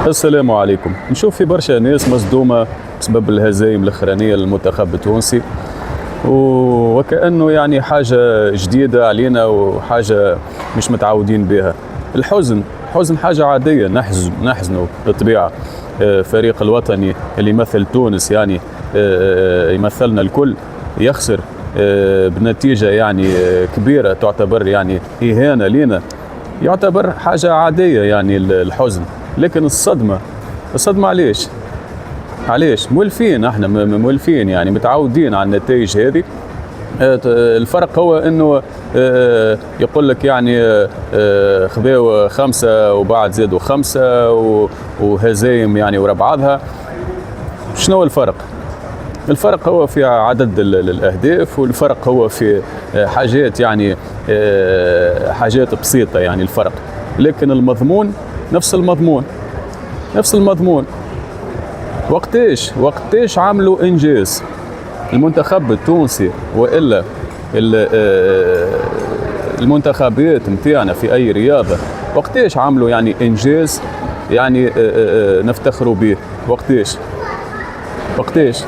السلام عليكم. نشوف في برشا ناس مصدومة بسبب الهزايم الأخرانية للمنتخب التونسي، وكأنه يعني حاجة جديدة علينا وحاجة مش متعودين بها. الحزن حاجة عادية، نحزنوا بالطبيعة. فريق الوطني اللي يمثل تونس يعني يمثلنا الكل يخسر بنتيجة يعني كبيرة، تعتبر يعني إهانة لنا، يعتبر حاجة عادية يعني الحزن. لكن الصدمة علاش مولفين، احنا مولفين يعني متعودين على النتائج هذه. الفرق هو انه يقول لك يعني خذاو 5 وبعد زادوا 5 وهزايم يعني ورا بعضها. شنو الفرق؟ الفرق هو في عدد الأهداف، والفرق هو في حاجات يعني حاجات بسيطة يعني الفرق، لكن المضمون نفس المضمون. وقتاش عملوا إنجاز المنتخب التونسي وإلا المنتخبات متاعنا في أي رياضة، وقتاش عملوا يعني إنجاز يعني نفتخروا به؟ وقتاش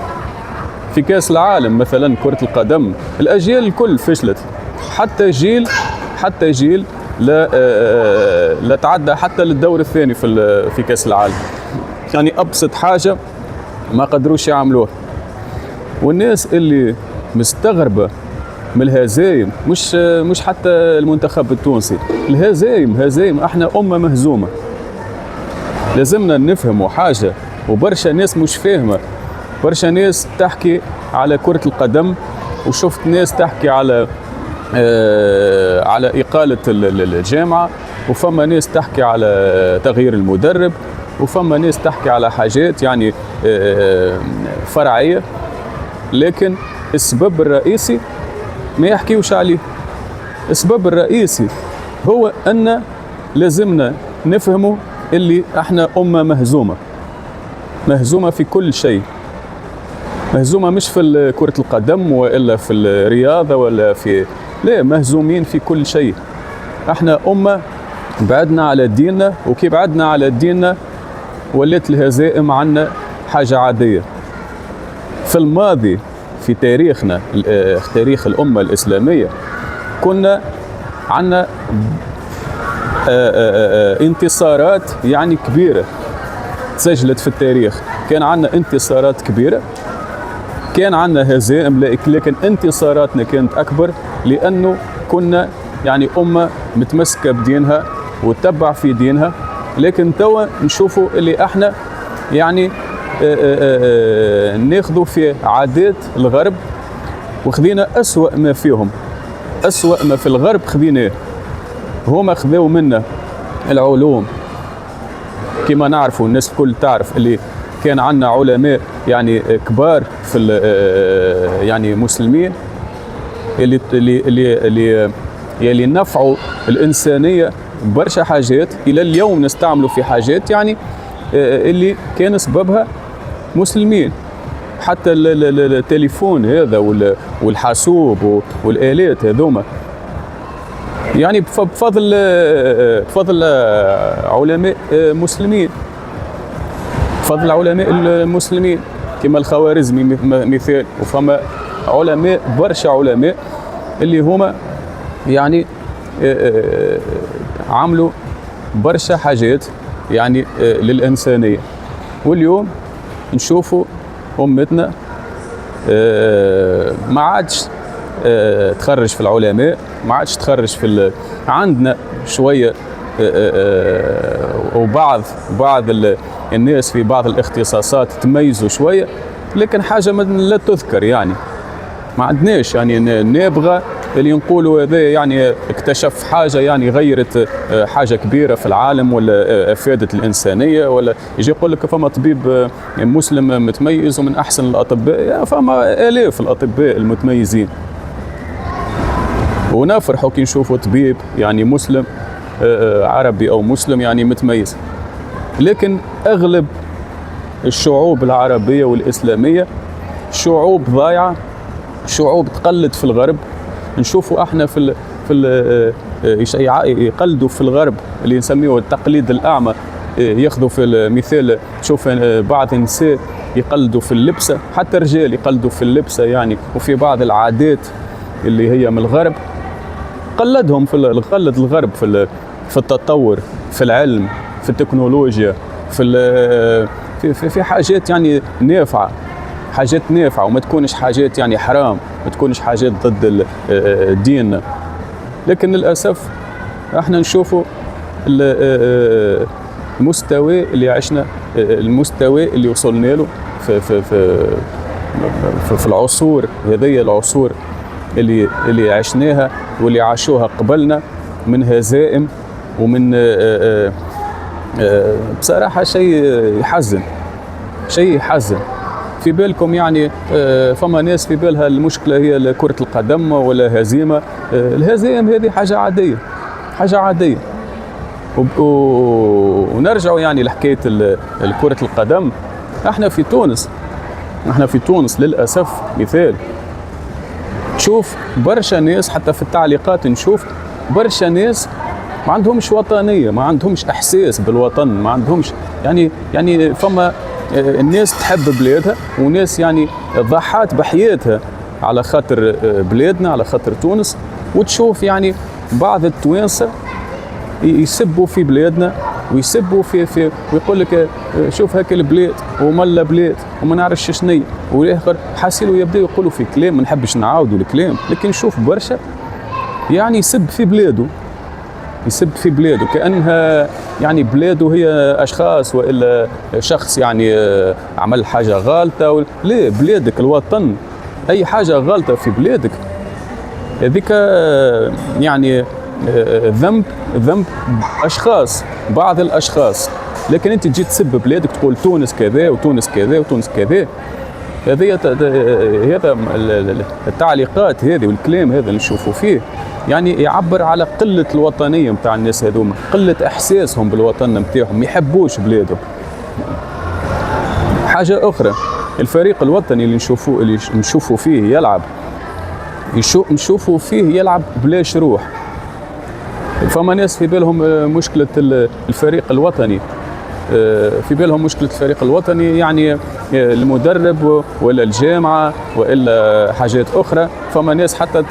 في كأس العالم مثلا كرة القدم الأجيال الكل فشلت، حتى جيل لا تعدى حتى للدور الثاني في كأس العالم. يعني أبسط حاجة ما قدروش يعملوها. والناس اللي مستغربة من الهزايم مش حتى المنتخب التونسي، الهزايم احنا أمة مهزومة. لازمنا نفهموا حاجة، وبرشا ناس مش فاهمة. برشا ناس تحكي على كرة القدم، وشفت ناس تحكي على إقالة الجامعة، وفما ناس تحكي على تغيير المدرب، وفما ناس تحكي على حاجات يعني فرعية. لكن السبب الرئيسي ما يحكيوش عليه. السبب الرئيسي هو أن لازمنا نفهموا اللي احنا أمة مهزومة في كل شيء. مهزومة مش في كرة القدم وإلا في الرياضة ولا لا، مهزومين في كل شيء. احنا أمة بعدنا على ديننا، وكي بعدنا على ديننا ولات الهزائم عنا حاجة عادية. في الماضي في تاريخنا، تاريخ الأمة الإسلامية، كنا عنا انتصارات يعني كبيرة تسجلت في التاريخ. كان عنا انتصارات كبيرة، كان عنا هزائم، لكن انتصاراتنا كانت أكبر لأنه كنا يعني أمة متمسكة بدينها وتتبع في دينها. لكن توا نشوفوا اللي احنا يعني ناخذوا في عادات الغرب، وخذينا أسوأ ما فيهم، أسوأ ما في الغرب خذيناه. هما خذوا منا العلوم، كما نعرفوا الناس الكل تعرف اللي كان عندنا علماء يعني كبار في يعني مسلمين اللي نفعوا الإنسانية برشا حاجات إلى اليوم نستعملوا في حاجات يعني اللي كان سببها مسلمين. حتى التليفون هذا والحاسوب والآلات هذوما يعني بفضل علماء مسلمين، بفضل علماء المسلمين كما الخوارزمي مثال. وفما علماء، برشا علماء اللي هما يعني عملوا برشا حاجات يعني للإنسانية. واليوم نشوفوا أمتنا ما عادش تخرج في العلماء، ما عادش تخرج في عندنا شوية وبعض الناس في بعض الاختصاصات تميزوا شوية، لكن حاجة لا تذكر. يعني ما عندناش يعني نبغى اللي نقولوا هذا يعني اكتشف حاجة يعني غيرت حاجة كبيرة في العالم ولا أفادت الإنسانية، ولا يجي يقول لك فما طبيب مسلم متميز ومن أحسن الأطباء. فما آلاف الأطباء المتميزين، ونفرحوا كي نشوفوا طبيب يعني مسلم عربي أو مسلم يعني متميز. لكن أغلب الشعوب العربية والإسلامية شعوب ضايعة، شعوب تقلد في الغرب. نشوفوا احنا يقلدوا في الغرب اللي نسميه التقليد الأعمى، ياخذوا في المثال، تشوف بعض النساء يقلدوا في اللبسه، حتى الرجال يقلدوا في اللبسه يعني، وفي بعض العادات اللي هي من الغرب قلد الغرب في التطور، في العلم، في التكنولوجيا، في حاجات يعني نافعه، حاجات نافعه، وما تكونش حاجات يعني حرام، ما تكونش حاجات ضد ديننا. لكن للاسف احنا نشوفوا المستوى اللي عشنا، المستوى اللي وصلنا له في العصور هذه، العصور اللي عشناها واللي عاشوها قبلنا، من هزائم ومن بصراحة شيء يحزن، شيء يحزن. في بالكم يعني فما ناس في بالها المشكلة هي كرة القدم ولا هزيمة. الهزائم هذه حاجة عادية، حاجة عادية. ونرجعوا يعني لحكاية كرة القدم. احنا في تونس للأسف مثال، تشوف برشا ناس حتى في التعليقات، نشوف برشا ناس ما عندهمش وطنية، ما عندهمش إحساس بالوطن، ما عندهمش يعني فما الناس تحب بلادها، وناس يعني ضحات بحياتها على خاطر بلادنا، على خاطر تونس. وتشوف يعني بعض التوانسة يسبوا في بلادنا، ويسبوا في ويقول لك شوف هاك البلاد وملا بلاد وما نعرفش شنيا، والاخر حاسيلو يبداو يقولوا في كلام ما نحبش نعاودوا الكلام، لكن نشوف برشا يعني يسب في بلاده، يسب في بلاده كأنها يعني بلاده هي أشخاص وإلا شخص يعني عمل حاجة غلطة. لا، بلادك الوطن، أي حاجة غلطة في بلادك هذيك يعني ذنب أشخاص، بعض الأشخاص. لكن أنت تجي تسب بلادك، تقول تونس كذا وتونس كذا وتونس كذا، هذا التعليقات هذه والكلام هذا اللي نشوفوا فيه يعني يعبر على قلة الوطنية متاع الناس هذوما، قلة إحساسهم بالوطن متاعهم، ما يحبوش بلادهم. حاجة أخرى، الفريق الوطني اللي نشوفوا فيه يلعب، نشوفوا فيه يلعب بلاش روح. فما ناس في بالهم مشكلة الفريق الوطني، في بالهم مشكلة الفريق الوطني يعني المدرب ولا الجامعة وإلا حاجات أخرى. فما ناس حتى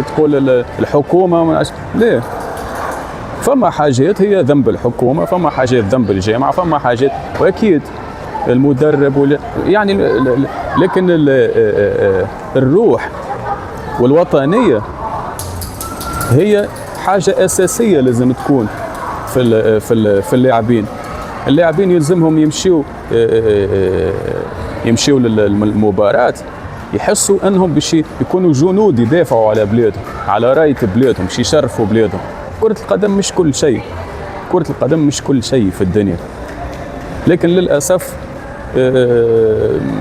تقول الحكومة، لا، فما حاجات هي ذنب الحكومة، فما حاجات ذنب الجامعة، فما حاجات وأكيد المدرب يعني. لكن الروح والوطنية هي حاجة أساسية لازم تكون في اللاعبين. اللاعبين يلزمهم يمشيوا للمباراة يحسوا انهم باش يكونوا جنود يدافعوا على بلادهم، على راية بلادهم، باش يشرفوا بلادهم. كرة القدم مش كل شيء، كرة القدم مش كل شيء في الدنيا. لكن للأسف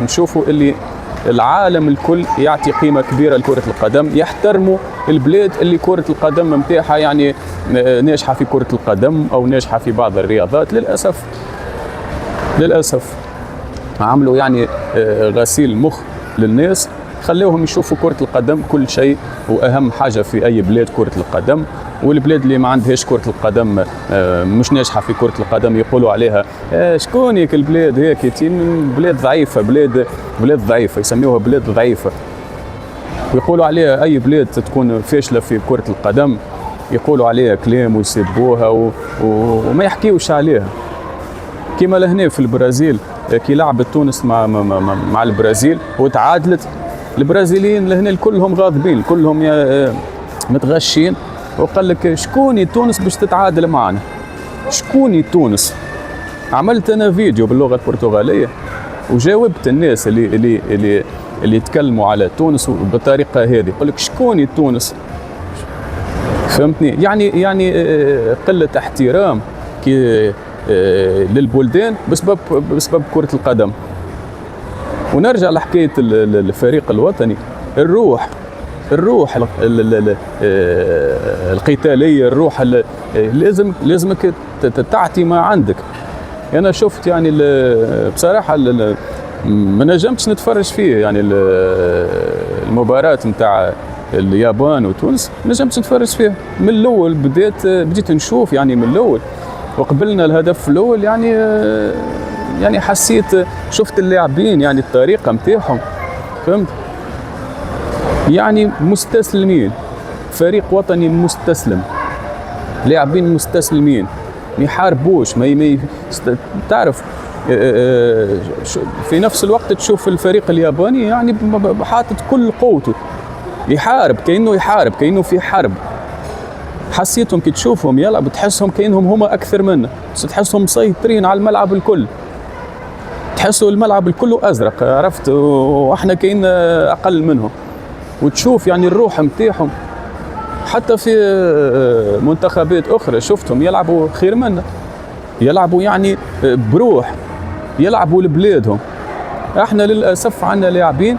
نشوفوا اللي العالم الكل يعطي قيمة كبيرة لكرة القدم، يحترموا البلاد اللي كرة القدم متاعها يعني ناجحة في كرة القدم أو ناجحة في بعض الرياضات. للأسف عملوا يعني غسيل مخ للناس، خلوهم يشوفوا كرة القدم كل شيء، وأهم حاجة في أي بلاد كرة القدم. والبلاد اللي ما عندهاش كرة القدم مش ناجحة في كرة القدم يقولوا عليها شكون هيك البلاد هيك، بلاد ضعيفة، بلاد ضعيفة، يسميوها بلاد ضعيفة. ويقولوا عليها أي بلاد تكون فاشلة في كرة القدم يقولوا عليها كلام ويسبوها وما يحكيوش عليها. كما لهنا في البرازيل كي لعبت تونس مع البرازيل وتعادلت، البرازيليين لهنا كلهم غاضبين، كلهم متغشين، وقال لك شكوني تونس باش تتعادل معنا، شكوني تونس. عملت انا فيديو باللغه البرتغاليه وجاوبت الناس اللي يتكلموا على تونس بالطريقه هذه، يقول لك شكوني تونس، فهمتني؟ يعني قله احترام للبلدان بسبب كرة القدم. ونرجع لحكاية الفريق الوطني، الروح القتالية، الروح لازمك تعطي ما عندك. أنا شفت يعني بصراحة ما نجمتش نتفرج فيه، يعني المباراة متاع اليابان وتونس ما نجمتش نتفرج فيها من الأول، بديت نشوف يعني من الأول وقبلنا الهدف الاول يعني يعني حسيت شفت اللاعبين يعني الطريقه نتاعهم، فهمت؟ يعني مستسلمين، فريق وطني مستسلم، لاعبين مستسلمين ما يحاربوش تعرف. في نفس الوقت تشوف الفريق الياباني يعني حاطط كل قوته يحارب، كأنه في حرب. حسيتهم كي تشوفهم يلعب تحسهم كأنهم هما أكثر منا، تحسهم مسيطرين على الملعب الكل، تحسوا الملعب الكل أزرق، عرفت؟ وإحنا كأن أقل منهم. وتشوف يعني الروح متاعهم، حتى في منتخبات أخرى شفتهم يلعبوا خير منا، يلعبوا يعني بروح، يلعبوا لبلادهم. احنا للأسف عندنا لاعبين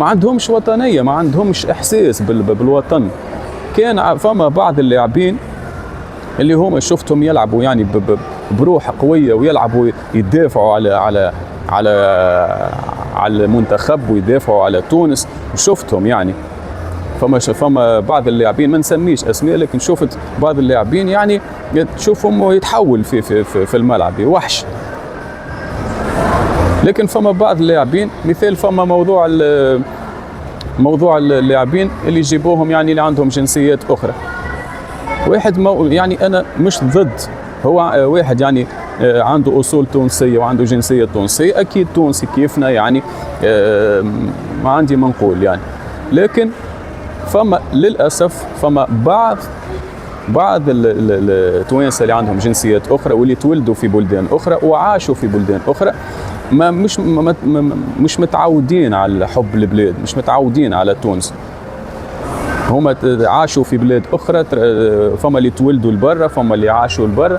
ما عندهمش وطنية، ما عندهمش إحساس بالوطن. كان فما بعض اللاعبين اللي هم شفتهم يلعبوا يعني بروح قوية، ويلعبوا يدافعوا على المنتخب، ويدافعوا على تونس، شفتهم يعني. فما بعض اللاعبين ما نسميش اسماء، لكن شفت بعض اللاعبين يعني تشوفهم يتحول في الملعب وحش. لكن فما بعض اللاعبين، مثال فما موضوع اللاعبين اللي يجيبوهم يعني اللي عندهم جنسيات اخرى. واحد يعني انا مش ضد، هو واحد يعني عنده اصول تونسيه وعنده جنسيه تونسيه، اكيد تونسي كيفنا يعني، ما عندي ما نقول يعني. لكن فما للاسف فما بعض التوانسه اللي عندهم جنسيات اخرى واللي تولدوا في بلدان اخرى وعاشوا في بلدان اخرى، مش متعودين على حب البلاد، مش متعودين على تونس. هما عاشوا في بلاد اخرى، فما اللي تولدوا لبرا، فما اللي عاشوا لبرا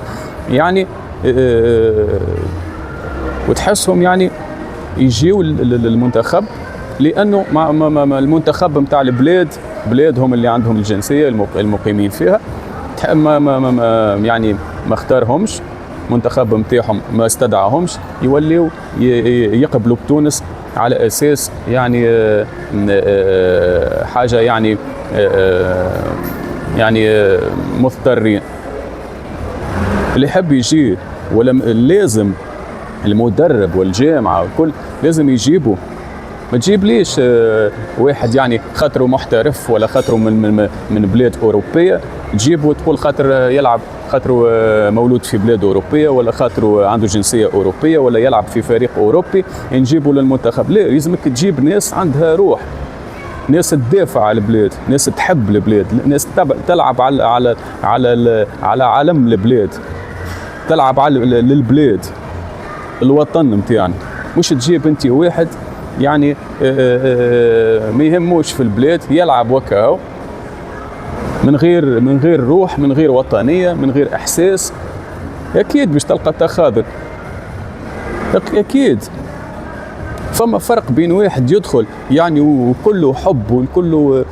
يعني، وتحسهم يعني يجيوا للمنتخب لانه المنتخب نتاع بلادهم اللي عندهم الجنسيه المقيمين فيها يعني ما اختارهمش، منتخب نتاعهم ما استدعاهمش، يوليوا يقبلوا بتونس على اساس يعني حاجه يعني مضطرين. اللي يحب يجي ولا لازم المدرب والجامعه والكل لازم يجيبوا. ما تجيب ليش واحد يعني خاطره محترف ولا خاطره من بلاد اوروبيه، تجيبه وتقول خاطر يلعب، خاطره مولود في بلاد اوروبيه، ولا خاطره عنده جنسيه اوروبيه، ولا يلعب في فريق اوروبي نجيبه للمنتخب. لا، لازمك تجيب ناس عندها روح، ناس تدافع على البلاد، ناس تحب البلاد، ناس تلعب على علم البلاد، تلعب على للبلاد الوطن متاعنا. مش تجيب انت واحد يعني ما يهموش في البلاد، يلعب وكاو من غير روح، من غير وطنيه، من غير احساس. اكيد باش تلقى تخاذل، اكيد. فما فرق بين واحد يدخل يعني وكله حب وكله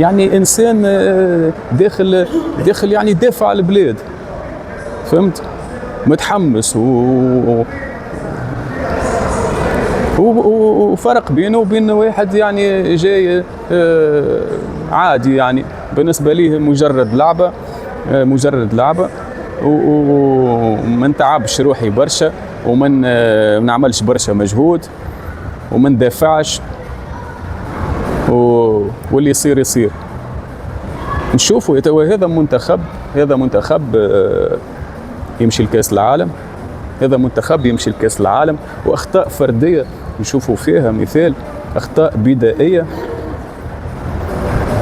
يعني انسان داخل يعني دافع على البلاد، فهمت؟ متحمس وفرق بينه وبين واحد يعني جاي عادي، يعني بالنسبة ليه مجرد لعبة ومن تعبش روحي برشا، ومن نعملش برشا مجهود، ومن دافعش، واللي يصير. نشوفوا هذا منتخب يمشي لكأس العالم، هذا منتخب يمشي لكأس العالم، واخطاء فرديه نشوفوا فيها مثال اخطاء بدائيه.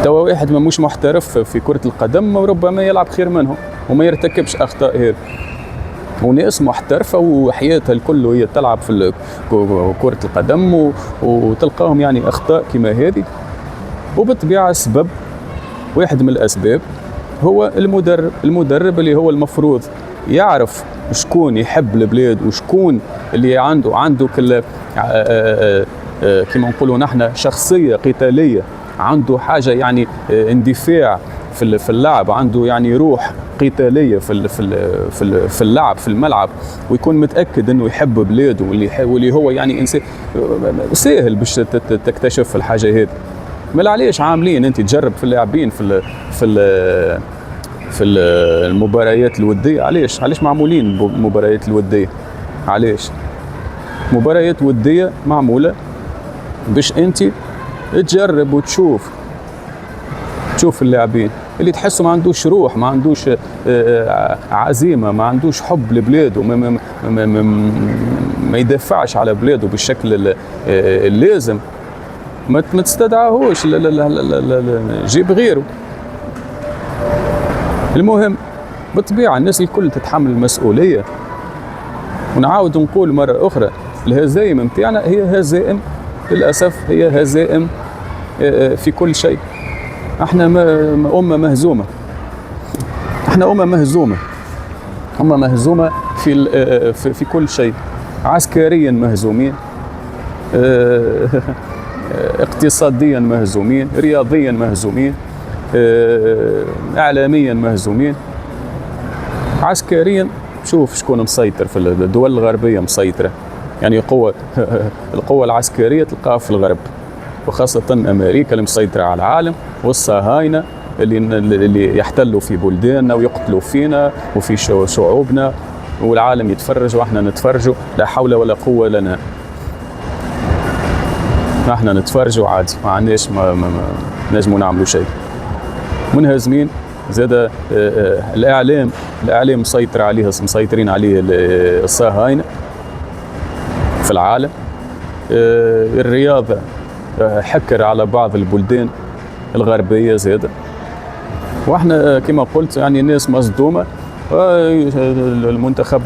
توا واحد ما مش محترف في كره القدم وربما يلعب خير منهم وما يرتكبش اخطاء هذه، وناس محترفه وحياتها الكل وهي تلعب في كره القدم وتلقاهم يعني اخطاء كما هذه. وبالطبيعه السبب، واحد من الاسباب هو المدرب اللي هو المفروض يعرف شكون يحب البلاد وشكون اللي عنده كما نقولوا نحن شخصيه قتاليه، عنده حاجه يعني اندفاع في اللعب، عنده يعني روح قتاليه في اللعب في الملعب، ويكون متاكد انه يحب بلاده واللي هو يعني انسان سهل باش تكتشف الحاجه هذه. ما علاش عاملين انت تجرب في اللاعبين في المباريات الوديه؟ علاش معمولين مباريات الوديه؟ علاش مباريات وديه معموله باش انت تجرب وتشوف اللاعبين اللي تحسه ما عندوش روح، ما عندوش عزيمه، ما عندوش حب لبلاده، ما يدافعش على بلاده بالشكل اللازم، ما تستدعاهوش، لا جيب غيره. المهم بالطبيعه الناس الكل تتحمل المسؤوليه. ونعاود نقول مره اخرى الهزائم نتاعنا هي هزائم، للاسف هي هزائم في كل شيء. احنا امه مهزومه، احنا امه مهزومه في كل شيء. عسكريا مهزومين، اقتصاديا مهزومين، رياضيا مهزومين، اعلاميا مهزومين. عسكريا شوف شكون مسيطر في الدول الغربيه، مسيطره يعني القوة العسكرية تلقاها في الغرب، وخاصة أمريكا اللي مسيطرة على العالم، والصهاينة اللي يحتلوا في بلداننا ويقتلوا فينا وفي شعوبنا، والعالم يتفرج واحنا نتفرجوا. لا حول ولا قوة لنا، احنا نتفرجوا عادي، ما عندناش ما نجموا نعملوا شيء. منهزمين. زاد الإعلام مسيطرين عليه الصهاينة في العالم. الرياضة حكر على بعض البلدان الغربية زادة، واحنا كما قلت يعني الناس مصدومة. المنتخب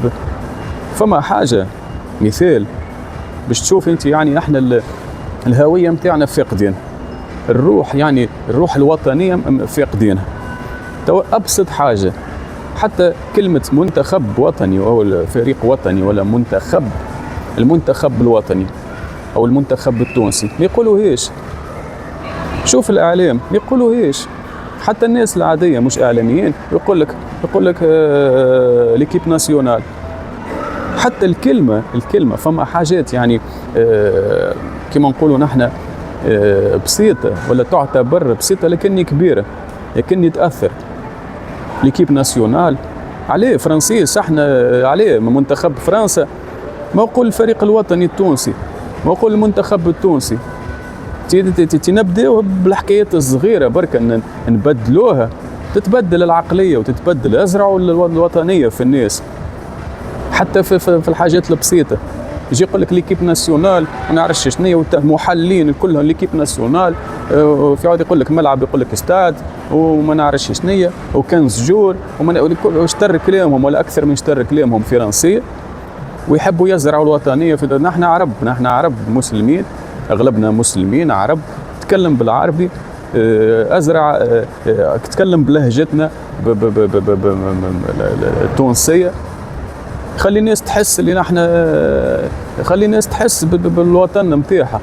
فما حاجة مثال باش تشوف انت، يعني احنا الهوية متاعنا فاقدين، الروح يعني الروح الوطنية فاقدينها. أبسط حاجة، حتى كلمة منتخب وطني أو فريق وطني ولا المنتخب الوطني أو المنتخب التونسي ما يقولوهاش. شوف الإعلام ما يقولوهاش، حتى الناس العادية مش إعلاميين يقول لك ليكيب ناسيونال. حتى الكلمة فما حاجات يعني كما نقولوا نحن بسيطة ولا تعتبر بسيطة لكني كبيرة، لكني تأثر. ليكيب ناسيونال عليه فرنسيس، احنا عليه منتخب فرنسا، ما نقول الفريق الوطني التونسي، ما نقول المنتخب التونسي. نبداو بالحكايات الصغيرة بركة نبدلوها، تتبدل العقلية وتتبدل. ازرعوا الوطنية في الناس حتى في الحاجات البسيطة. يجي يقول لك ليكيب ناسيونال ما نعرفش شنو، محلين كلهم ليكيب ناسيونال، في عاد يقول لك ملعب، يقول لك استاد وما نعرفش شنو، وكنز جور واشتر كلامهم ولا اكثر من اشتر كلامهم فرنسيه، ويحبوا يزرعوا الوطنيه. نحن عرب مسلمين، اغلبنا مسلمين عرب، تكلم بالعربي، ازرع تكلم بلهجتنا التونسيه. خلي الناس تحس اللي نحن، خلي الناس تحس بالوطن نتاعها.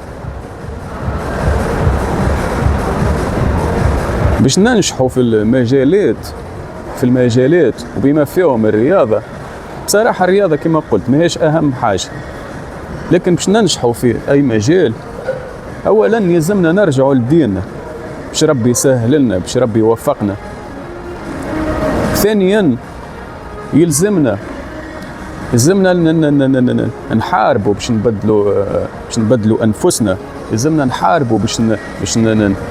باش ننجحوا في المجالات وبما فيهم الرياضة. بصراحة الرياضة كما قلت ماهيش أهم حاجة، لكن باش ننجحوا في أي مجال أولا يلزمنا نرجعوا لديننا، باش ربي يسهل لنا، باش ربي يوفقنا. ثانيا يلزمنا نحاربوا باش نبدلوا انفسنا. يلزمنا نحاربوا باش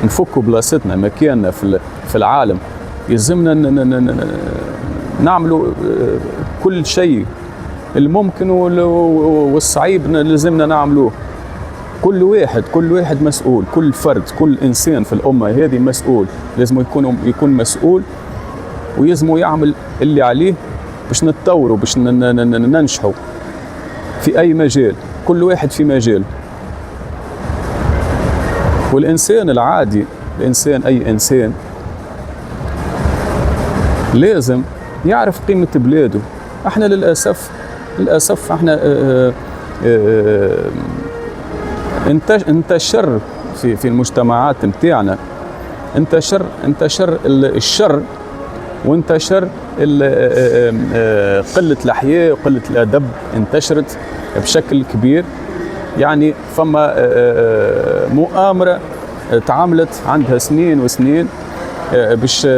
نفكوا بلاصتنا مكاننا في العالم. يلزمنا نعملوا كل شيء الممكن والصعيب لازمنا نعملوه. كل واحد مسؤول، كل فرد، كل انسان في الامه هذه مسؤول، لازم يكون مسؤول، ويلزم يعمل اللي عليه باش نتطوروا، باش ننجحوا في أي مجال، كل واحد في مجال. والإنسان العادي، أي إنسان لازم يعرف قيمة بلاده. احنا للأسف احنا انتشر في المجتمعات متاعنا، انتشر الشر، وانتشر قلة الحياة وقلة الأدب، انتشرت بشكل كبير. يعني فما مؤامرة تعاملت عندها سنين وسنين باش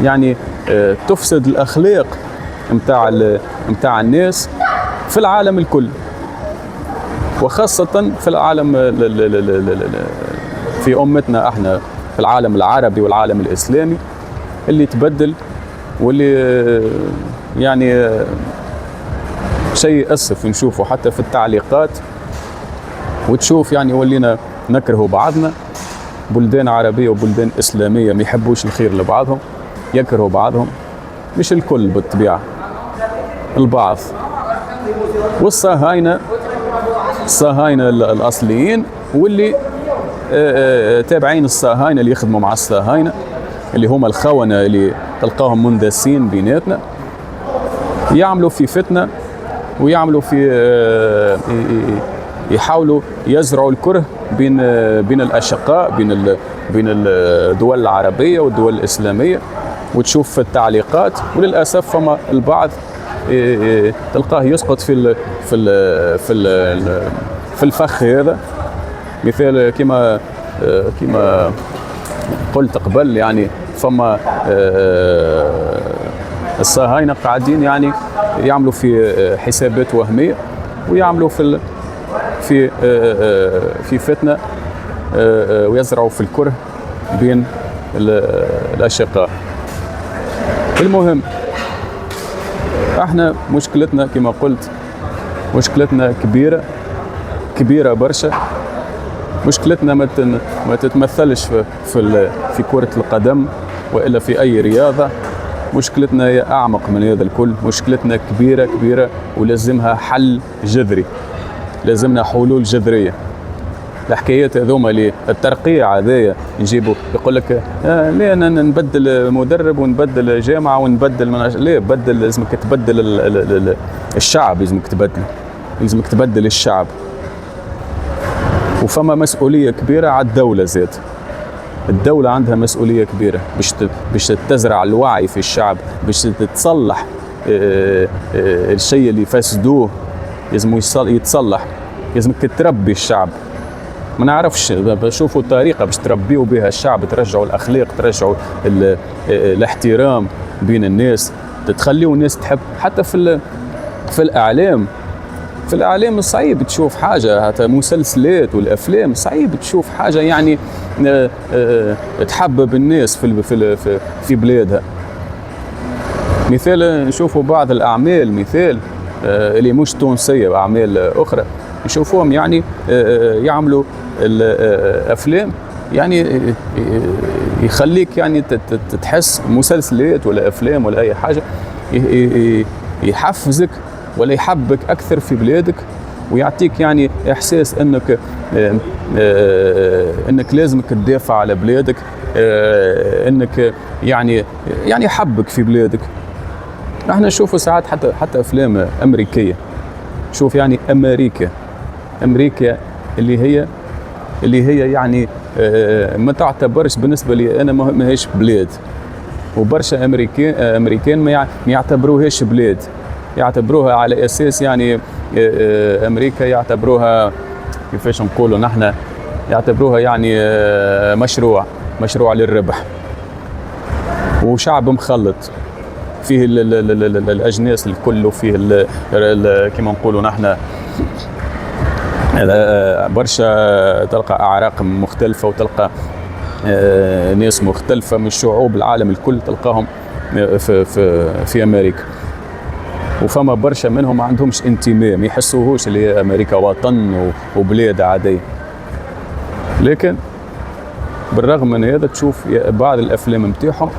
يعني تفسد الأخلاق متاع الناس في العالم الكل، وخاصة في العالم في أمتنا احنا، في العالم العربي والعالم الإسلامي اللي تبدل، واللي يعني شيء أسف نشوفه حتى في التعليقات، وتشوف يعني ولينا نكرهوا بعضنا. بلدان عربية وبلدان إسلامية ما يحبوش الخير لبعضهم، يكرهوا بعضهم، مش الكل بالطبيعة، البعض. والصهاينة الأصليين واللي تابعين الصهاينة اللي يخدموا مع الصهاينة اللي هم الخونة اللي تلقاهم مندسين بيناتنا، يعملوا في فتنة ويعملوا في يحاولوا يزرعوا الكره بين الأشقاء، بين الدول العربية والدول الإسلامية. وتشوف في التعليقات وللأسف فما البعض تلقاه يسقط في الفخ هذا. مثال كما قلت قبل، يعني فما الصهاينة قاعدين يعني يعملوا في حسابات وهمية، ويعملوا في فتنة، ويزرعوا في الكره بين الأشقاء. المهم احنا مشكلتنا كما قلت مشكلتنا كبيرة برشا. مشكلتنا ما تتمثلش في كرة القدم وإلا في أي رياضة. مشكلتنا هي أعمق من هذا الكل. مشكلتنا كبيرة ولازمها حل جذري، لازمنا حلول جذرية. الحكايات هذوما اللي الترقيع هذايا نجيبوا يقول لك ليه نبدل مدرب ونبدل جامعة ونبدل ليه بدل؟ لازمك تبدل الشعب، لازمك تبدل الشعب. وفما مسؤولية كبيرة على الدولة زاد. الدولة عندها مسؤولية كبيرة باش تزرع الوعي في الشعب، باش تصلح الشيء اللي فسدوه، لازم يتصلح. لازمك تربي الشعب. ما نعرفش، بشوفوا طريقة باش تربيوا بها الشعب، ترجعوا الأخلاق، ترجعوا الاحترام بين الناس، تخليوا الناس تحب. حتى في الإعلام صعيب تشوف حاجة، حتى مسلسلات والأفلام صعيب تشوف حاجة يعني تحبب الناس في بلادها. مثال نشوفوا بعض الأعمال، مثال اللي مش تونسية، أعمال أخرى نشوفوهم يعني يعملوا الأفلام يعني يخليك يعني تحس مسلسلات ولا أفلام ولا أي حاجة يحفزك ولا يحبك أكثر في بلادك، ويعطيك يعني إحساس أنك لازمك تدافع على بلادك، أنك يعني يحبك في بلادك. احنا نشوفوا ساعات حتى أفلام أمريكية، شوف يعني أمريكا اللي هي يعني ما تعتبرش بالنسبة لي أنا ما هيش بلاد، وبرشا أمريكان ما يعتبروهاش بلاد، يعتبروها على أساس يعني أمريكا يعتبروها كيفاش نقولوا نحن، يعتبروها يعني مشروع للربح، وشعب مخلط فيه الأجناس الكل، وفيه كما نقولوا نحن برشا، تلقى أعراق مختلفة، وتلقى ناس مختلفة من شعوب العالم الكل تلقاهم في أمريكا. وفما برشا منهم ما عندهمش انتماء، ما يحسوهوش اللي أمريكا وطن وبلاد عادية. لكن بالرغم من هذا تشوف بعض الأفلام متاعهم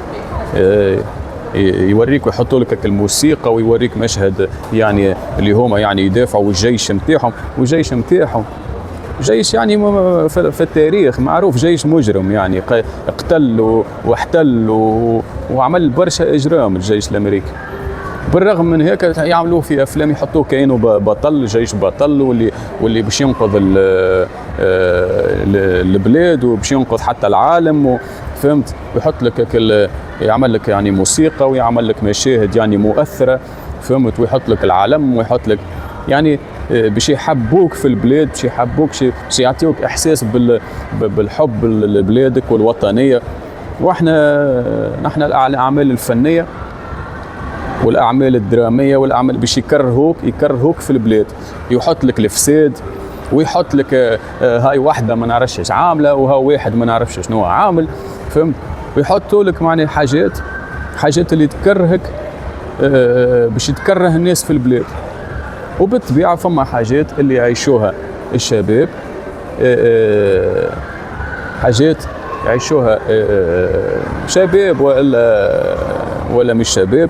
يوريك ويحطوا لك الموسيقى، ويوريك مشهد يعني اللي هما يعني يدافعوا الجيش متاعهم، والجيش متاعهم جيش يعني في التاريخ معروف جيش مجرم، يعني اقتل واحتل وعمل برشا إجرام الجيش الأمريكي. بالرغم من هيك يعملوه في أفلام، يحطوه كأنه بطل، جيش بطل، واللي باش ينقذ البلاد وباش ينقذ حتى العالم، فهمت؟ ويحط لك يعمل لك يعني موسيقى، ويعمل لك مشاهد يعني مؤثرة، فهمت؟ ويحط لك العلم، ويحط لك يعني باش يحبوك في البلاد، باش يحبوك، باش يعطيوك احساس بالحب لبلادك والوطنيه. نحن الاعمال الفنيه والاعمال الدراميه والاعمال باش يكرهوك في البلاد، يحط لك الفساد ويحط لك هاي واحده ما نعرفش ايش عامله وهاي واحد ما نعرفش شنو عامل، فهمت؟ ويحطوا لك معني حاجات اللي تكرهك، باش تكره الناس في البلاد. وبالطبيعه فما حاجات اللي يعيشوها الشباب، حاجات يعيشوها شباب ولا مش شباب،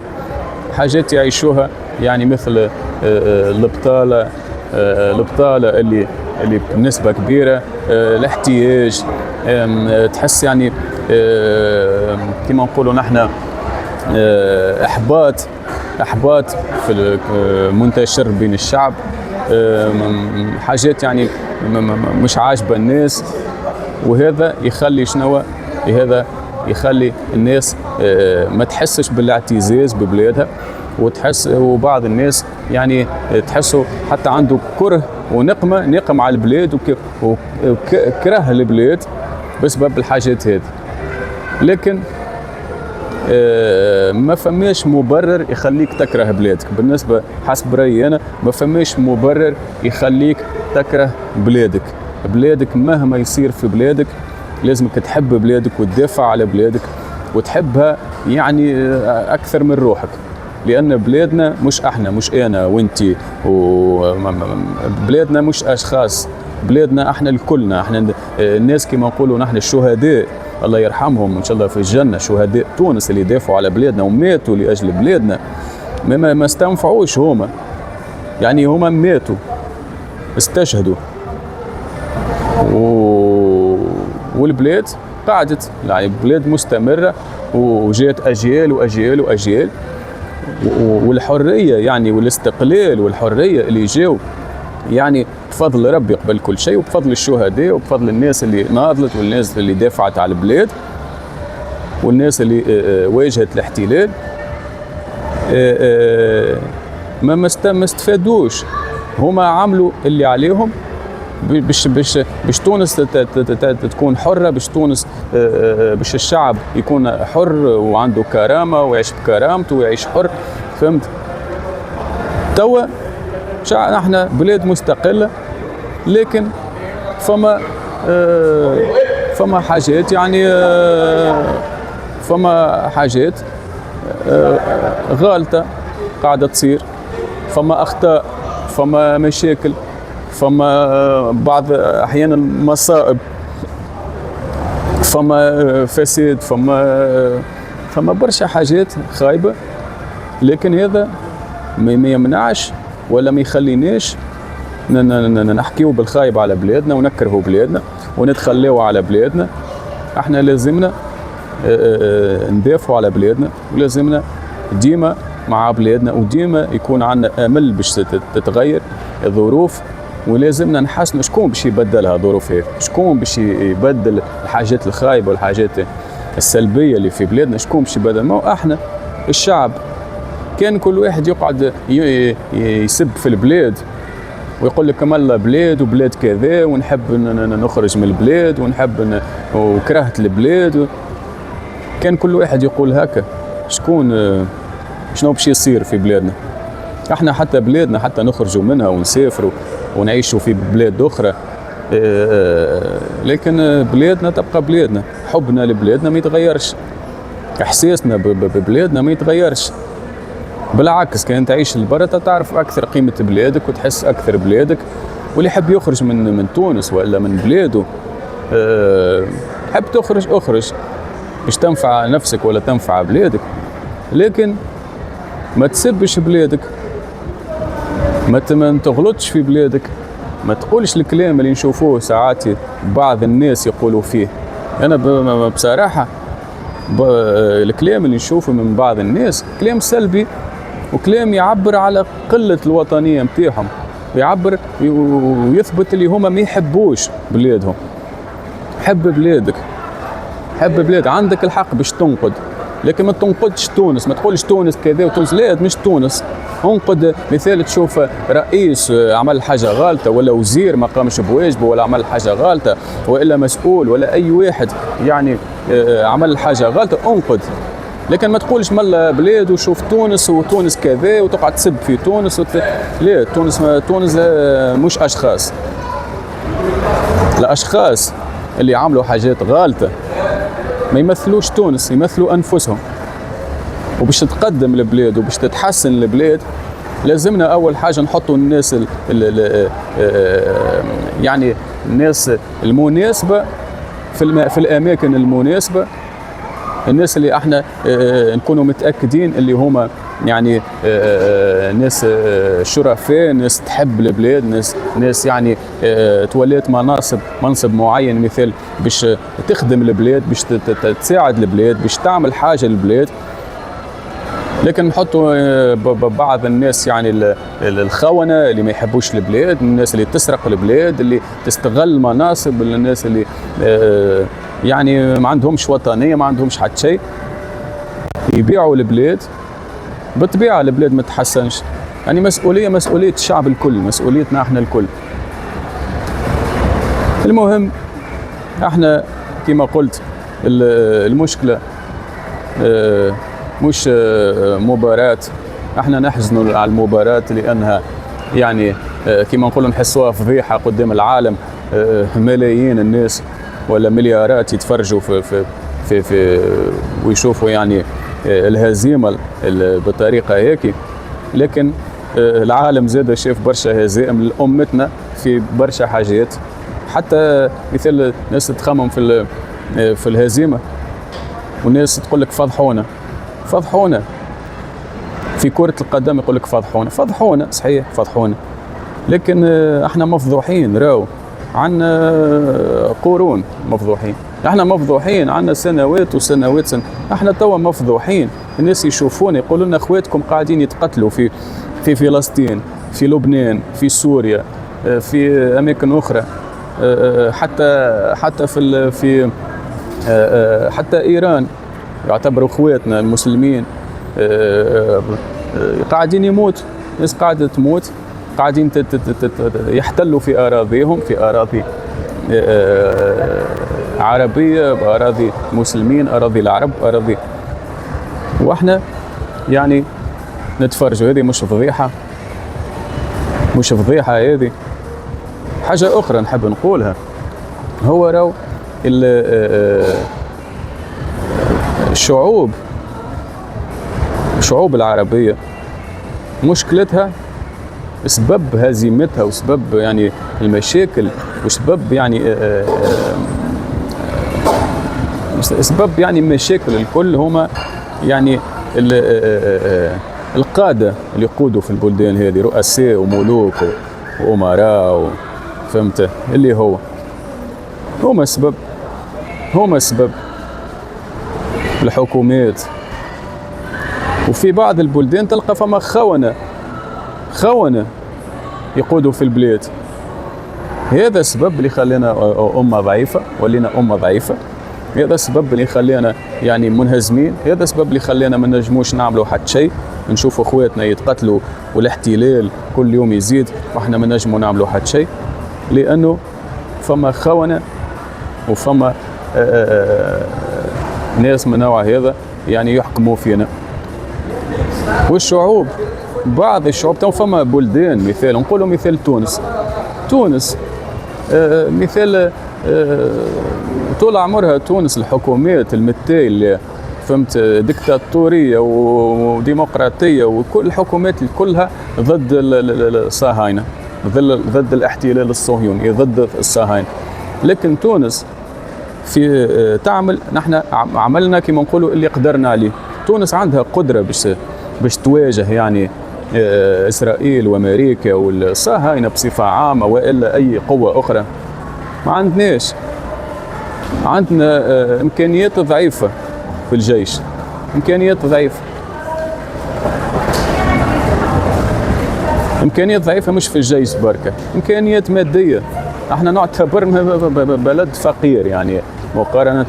حاجات يعيشوها يعني مثل البطاله اللي بنسبه كبيره، الاحتياج، تحس يعني كما نقولوا نحن احباط في منتشر بين الشعب، حاجات يعني مش عاجبه الناس. وهذا يخلي شنو؟ هذا يخلي الناس ما تحسش بالاعتزاز ببلادها، وبعض الناس يعني تحسوا حتى عنده كره نقم على البلاد وكره البلاد بسبب الحاجات هذه. لكن ما فماش مبرر يخليك تكره بلادك. بالنسبة حسب رأيي أنا ما فماش مبرر يخليك تكره بلادك مهما يصير في بلادك لازمك تحب بلادك وتدافع على بلادك وتحبها يعني أكثر من روحك، لأن بلادنا مش احنا، مش أنا وانتي، بلادنا مش أشخاص، بلادنا احنا الكلنا، احنا الناس كما نقولوا نحن الشهداء الله يرحمهم ان شاء الله في الجنه، شهداء تونس اللي دافعوا على بلادنا وماتوا لاجل بلادنا، ما استنفعوش هما، يعني هما ماتوا استشهدوا والبلاد قعدت، يعني البلاد مستمره وجات اجيال واجيال واجيال، والحريه يعني والاستقلال والحريه اللي جاوا يعني بفضل ربي قبل كل شيء، وبفضل الشهداء وبفضل الناس اللي ناضلت والناس اللي دافعت على البلاد والناس اللي واجهت الاحتلال. ما استفادوش، هما عملوا اللي عليهم باش تونس تكون حرة، باش تونس باش الشعب يكون حر وعنده كرامة ويعيش بكرامته ويعيش حر، فهمت؟ توا نحن بلاد مستقلة، لكن فما حاجات يعني فما حاجات غالطة قاعدة تصير، فما أخطاء، فما مشاكل، فما بعض أحيانا مصائب، فما فساد، فما برشا حاجات خايبة. لكن هذا ما يمنعش ولا ما يخليناش نحكيو بالخايب على بلادنا ونكرهوا بلادنا ونتخلوا على بلادنا. احنا لازمنا ندافعوا على بلادنا، ولازمنا ديما مع بلادنا، وديما يكون عندنا امل باش تتغير الظروف، ولازمنا نحسن شكون باش يبدلها الظروف هذه، شكون باش يبدل الحاجات الخايبه والحاجات السلبيه اللي في بلادنا، شكون باش يبدل؟ ما هو احنا الشعب. كان كل واحد يقعد يسب في البلاد ويقول لك كمال بلاد وبلاد كذا ونحب نخرج من البلاد ونحب وكرهت البلاد، كان كل واحد يقول هكا، شنو باش يصير في بلادنا؟ احنا حتى بلادنا حتى نخرجوا منها ونسافروا ونعيشوا في بلاد اخرى، لكن بلادنا تبقى بلادنا، حبنا لبلادنا ما يتغيرش، احساسنا ببلادنا ما يتغيرش. بالعكس كان تعيش لبرا تعرف اكثر قيمه بلادك وتحس اكثر بلادك، واللي يحب يخرج من تونس ولا من بلاده حب اخرج باش تنفع نفسك ولا تنفع بلادك، لكن ما تسبش بلادك، ما تغلطش في بلادك، ما تقولش الكلام اللي نشوفوه ساعات بعض الناس يقولوا فيه. انا بصراحه الكلام اللي نشوفه من بعض الناس كلام سلبي، وكلام يعبر على قلة الوطنية متاعهم، يعبر ويثبت اللي هما ما يحبوش بلادهم. حب بلادك، عندك الحق باش تنقد، لكن ما تنقدش تونس، ما تقولش تونس كذا وتونس، لا مش تونس. انقد مثال تشوف رئيس عمل حاجه غلطه، ولا وزير ما قامش بواجبه ولا عمل حاجه غلطه، والا مسؤول ولا اي واحد يعني عمل حاجه غلطه، انقد. لكن ما تقولش ملا بلاد وشوف تونس وتونس كذا وتقعد تسب في تونس لا، تونس مش اشخاص. الاشخاص اللي عملوا حاجات غلطه ما يمثلوش تونس، يمثلوا انفسهم. وباش تتقدم البلاد وباش تتحسن البلاد لازمنا اول حاجه نحطوا الناس يعني الناس المناسبه في الاماكن المناسبه، الناس اللي احنا نكونوا متاكدين اللي هما يعني ناس شرفاء، ناس تحب البلاد، ناس يعني توليت منصب معين مثال باش تخدم البلاد، باش تساعد البلاد، باش تعمل حاجه للبلاد. لكن نحطوا بعض الناس يعني الخونة اللي ما يحبوش البلاد، الناس اللي تسرق البلاد، اللي تستغل مناصب، الناس اللي يعني ما عندهمش وطنية، ما عندهمش حتى شيء، يبيعوا البلاد. بالطبيعة البلاد ما تحسنش. يعني مسؤولية الشعب الكل، مسؤوليتنا احنا الكل. المهم احنا كما قلت المشكلة مش مباراة، احنا نحزن على المباراة لأنها يعني كما نقولوا نحسوها فضيحة قدام العالم. ملايين الناس ولا مليارات يتفرجوا في ويشوفوا يعني الهزيمة بطريقة هيك. لكن العالم زاد شاف برشا هزائم لأمتنا في برشا حاجات. حتى مثل ناس تخمم في الهزيمة، والناس تقول لك فضحونا في كرة القدم، يقول لك فضحونا صحيح، فضحونا. لكن احنا مفضوحين، راو عنا قرون مفضوحين، احنا مفضوحين، عنا سنوات وسنوات احنا توا مفضوحين. الناس يشوفونا يقولوا لنا اخواتكم قاعدين يتقتلوا في فلسطين، في لبنان، في سوريا، في اماكن اخرى، حتى في حتى ايران يعتبروا اخواتنا المسلمين، قاعدين يموت، ناس قاعده تموت، قاعدين يحتلوا في اراضيهم، في اراضي عربيه، باراضي مسلمين، اراضي العرب، اراضي، واحنا يعني نتفرجوا. هذه مش فضيحه، مش فضيحه، هذه حاجه اخرى نحب نقولها. هو راو الشعوب العربية مشكلتها سبب هزيمتها وسبب يعني المشاكل وسبب يعني سبب يعني مشاكل الكل هما يعني القادة اللي يقودوا في البلدان هذه، رؤساء وملوك وأمراء، فهمت، اللي هما السبب الحكومات. وفي بعض البلدان تلقى فما خونة يقودوا في البلاد. هذا السبب اللي خلينا أمة ضعيفة، ولينا أمة ضعيفة. هذا السبب اللي خلينا يعني منهزمين. هذا السبب اللي خلينا ما نجموش نعملوا حتى شيء، نشوف اخواتنا يتقتلوا والاحتلال كل يوم يزيد واحنا ما نجموا نعملوا حتى شيء، لأنه فما خونة وفما ناس من نوع هذا يعني يحكموا فينا. والشعوب، بعض الشعوب، تو فما بلدان مثال نقولوا مثال تونس مثال طول عمرها تونس الحكومات المتاية فهمت ديكتاتورية وديمقراطية، وكل الحكومات كلها ضد الصهاينة، ضد الاحتلال الصهيوني، ضد الصهاينة. لكن تونس في تعمل، نحن عملنا كما نقولوا اللي قدرنا عليه. تونس عندها قدرة باش تواجه يعني إسرائيل وأمريكا والصهاينة بصفة عامة وإلا أي قوة أخرى. ما عندناش، عندنا إمكانيات ضعيفة في الجيش، إمكانيات ضعيفة مش في الجيش بركة، إمكانيات مادية. احنا نعتبر بلد فقير، يعني مقارنة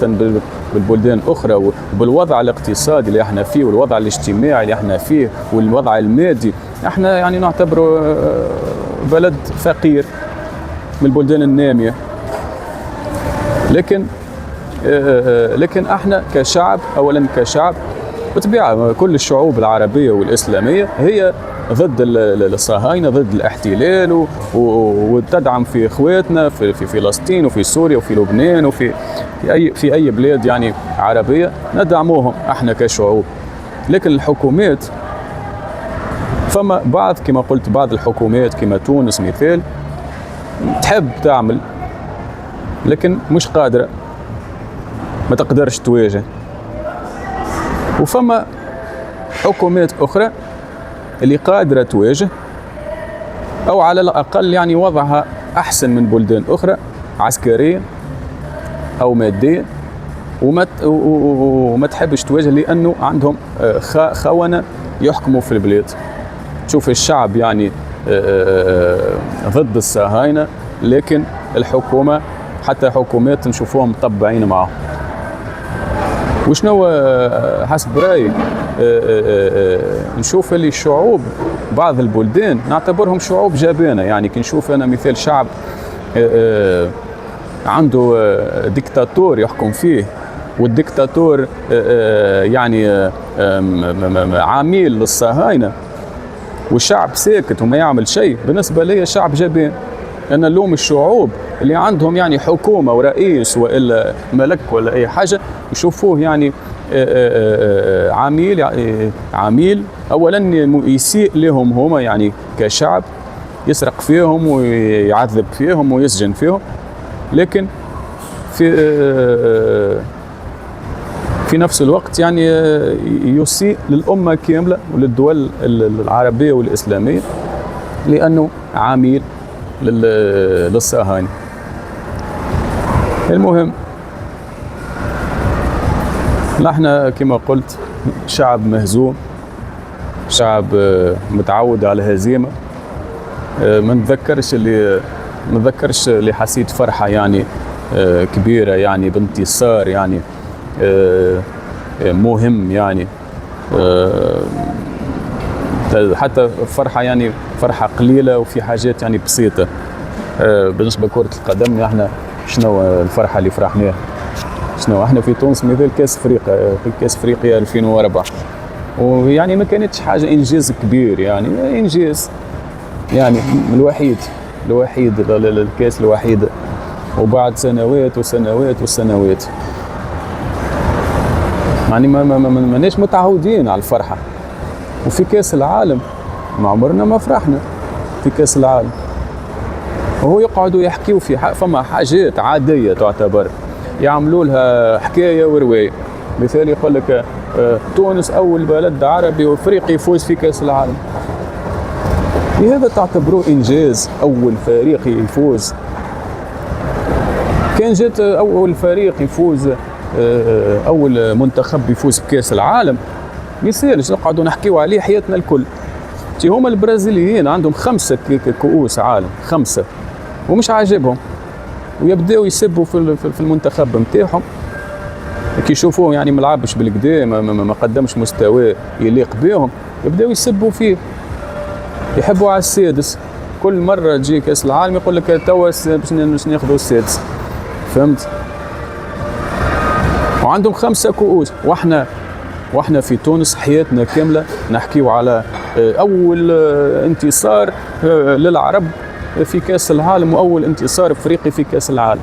بالبلدان الأخرى وبالوضع الاقتصادي اللي احنا فيه والوضع الاجتماعي اللي احنا فيه والوضع المادي. احنا يعني نعتبره بلد فقير من البلدان النامية، لكن احنا كشعب، اولا كشعب بطبيعة كل الشعوب العربية والإسلامية هي ضد الصهاينة، ضد الاحتلال، وتدعم في اخواتنا في فلسطين وفي سوريا وفي لبنان وفي اي بلاد يعني عربية ندعموهم احنا كشعوب. لكن الحكومات، فما بعض كما قلت بعض الحكومات كما تونس مثال تحب تعمل لكن مش قادرة، ما تقدرش تواجه. وفما حكومات أخرى اللي قادرة تواجه، أو على الأقل يعني وضعها أحسن من بلدان أخرى عسكريا أو ماديا، وما تحبش تواجه لأنه عندهم خونة يحكموا في البلاد. تشوف الشعب يعني ضد الصهاينة، لكن الحكومة حتى حكومات نشوفوهم مطبعين معهم. وشنو حسب رأيك نشوف اللي الشعوب بعض البلدان نعتبرهم شعوب جبانة. يعني كي نشوف أنا مثال شعب عنده ديكتاتور يحكم فيه، والديكتاتور يعني عميل للصهاينة، والشعب ساكت وما يعمل شيء، بالنسبة لي شعب جبان. أنا نلوم الشعوب اللي عندهم يعني حكومة ورئيس وإلا ملك ولا أي حاجة يشوفوه يعني عميل أولا يسيء لهم هما يعني كشعب، يسرق فيهم ويعذب فيهم ويسجن فيهم، لكن في نفس الوقت يعني يسيء للأمة كاملة وللدول العربية والإسلامية لأنه عميل للصهاينة. المهم نحن كما قلت شعب مهزوم، شعب متعود على الهزيمة. ما نتذكرش اللي حسيت فرحة يعني كبيرة يعني بانتصار يعني مهم يعني، حتى فرحة يعني فرحة قليلة وفي حاجات يعني بسيطة. بالنسبة لكرة القدم احنا شنو الفرحة اللي فرحناها؟ شنو احنا في تونس مثل كاس افريقيا، في كاس افريقيا 2004، ويعني ما كانتش حاجة انجاز كبير، يعني انجاز يعني الوحيد الكاس الوحيد، وبعد سنوات وسنوات وسنوات يعني ماناش متعودين على الفرحة. وفي كاس العالم ما عمرنا ما فرحنا في كاس العالم، وهو يقعدوا يحكيوا في فما حاجات عادية تعتبر يعملوا لها حكاية ورواية. مثال يقول لك تونس أول بلد عربي وافريقي يفوز في كاس العالم، هذا تعتبروه إنجاز؟ أول فريق يفوز؟ كان جات أول فريق يفوز، أول منتخب يفوز بكاس العالم مثال نقعدوا نحكيوا عليه حياتنا الكل. هما البرازيليين عندهم 5 كؤوس عالم، 5، ومش عاجبهم، ويبداوا يسبوا في المنتخب نتاعهم كي يشوفوه يعني ملعبش بالكدا، ما قدمش مستوى يليق بهم، يبداوا يسبوا فيه، يحبوا على السادس. كل مرة تجي كاس العالم يقول لك توا باش ناخذوا السادس، فهمت؟ وعندهم 5 كؤوس، واحنا في تونس حياتنا كاملة نحكيو على أول انتصار للعرب في كاس العالم، وأول انتصار افريقي في كاس العالم،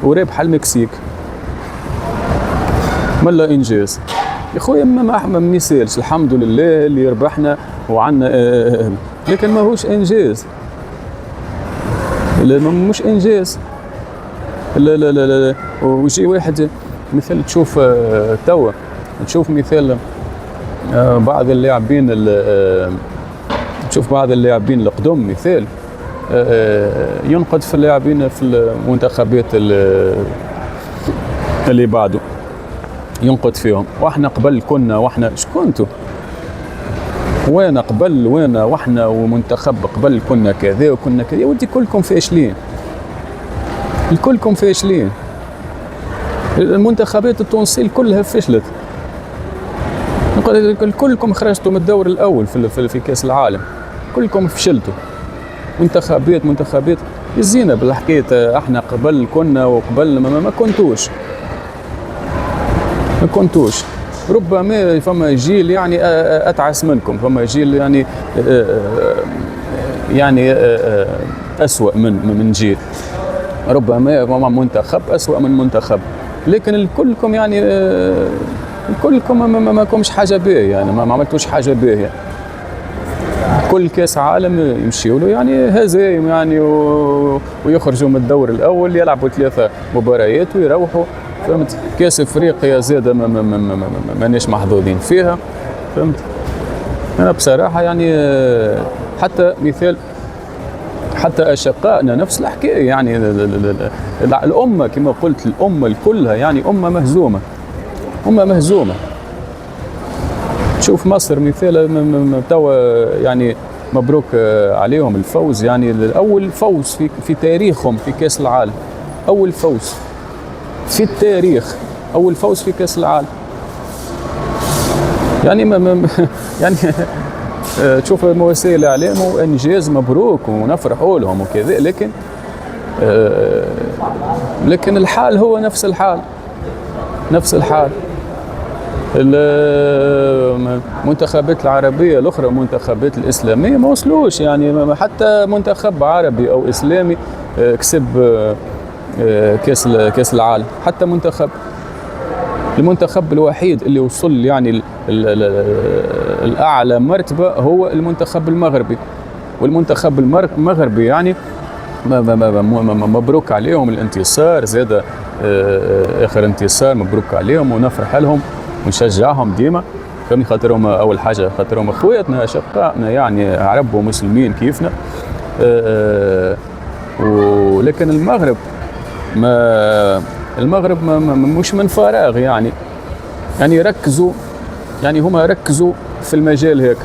وربح المكسيك. ملا إنجاز يا خويا، ما يسالش، الحمد لله اللي ربحنا وعنا، لكن ما هوش إنجاز، مش إنجاز. لا ويجي واحد مثل تشوف توا تشوف مثال بعض اللاعبين تشوف بعض اللاعبين القدم مثال ينقد في اللاعبين في المنتخبات اللي بعده، ينقد فيهم. واحنا قبل كنا، واحنا شكونتوا وين قبل، وين واحنا ومنتخب قبل كنا كذا وكنا كذا. يا ودي كلكم فاشلين، الكلكم فاشلين. المنتخبات التونسية كلها فشلت. كلكم خرجتوا من الدور الأول في كأس العالم، كلكم فشلتوا. منتخبات يزينا بالحكاية. احنا قبل كنا وقبل ما كنتوش. ربما فما جيل يعني أتعس منكم، فما جيل يعني أسوأ من جيل. ربما منتخب أسوأ من منتخب، لكن الكلكم يعني كلكم ما كومش حاجة باهية، يعني ما عملتوش حاجة باهية. كل كاس عالم يمشيوا له يعني هزايم يعني ويخرجوا من الدور الأول، يلعبوا 3 مباريات ويروحوا. فهمت؟ كاس افريقيا زاده مانيش محظوظين فيها. فهمت؟ انا بصراحه يعني حتى مثال، حتى اشقائنا نفس الحكايه يعني. الامه كما قلت، الامه كلها يعني امه مهزومه. تشوف مصر مثال توا يعني مبروك عليهم الفوز، يعني الاول فوز في تاريخهم في كاس العالم، اول فوز في التاريخ، أول فوز في كأس العالم. يعني يعني تشوف وسائل الإعلام وإنجاز مبروك ونفرحوا لهم وكذا، لكن الحال هو نفس الحال. المنتخبات العربية الأخرى، المنتخبات الإسلامية ما وصلوش، يعني حتى منتخب عربي أو إسلامي كسب كاس العالم. حتى المنتخب الوحيد اللي وصل يعني الأعلى مرتبة هو المنتخب المغربي، والمنتخب المغربي يعني مبروك عليهم الانتصار، زاد آخر انتصار، مبروك عليهم ونفرح لهم ونشجعهم ديما. فمن خاطرهم أول حاجة خاطرهم أخواتنا أشقائنا يعني عرب ومسلمين كيفنا. ولكن المغرب مش من فراغ يعني ركزوا، يعني هما ركزوا في المجال هيك،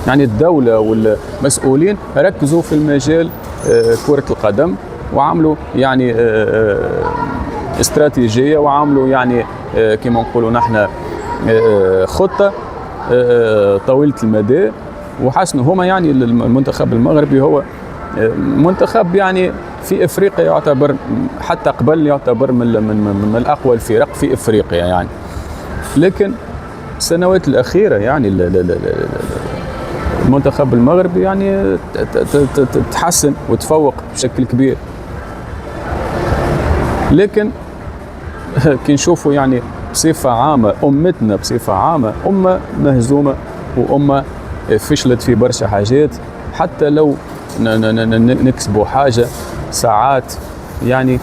يعني الدولة والمسؤولين ركزوا في المجال كرة القدم، وعملوا يعني استراتيجية، وعملوا يعني كما نقولوا نحن خطة طويلة المدى، وحسنوا هما يعني. المنتخب المغربي هو منتخب يعني في افريقيا يعتبر حتى قبل يعتبر من الاقوى الفرق في افريقيا يعني. لكن السنوات الاخيره يعني المنتخب المغربي يعني تحسن وتفوق بشكل كبير. لكن كي نشوفوا يعني بصفه عامه امتنا بصفه عامه امه مهزومه وامه فشلت في برشا حاجات. حتى لو نكسبوا حاجة ساعات يعني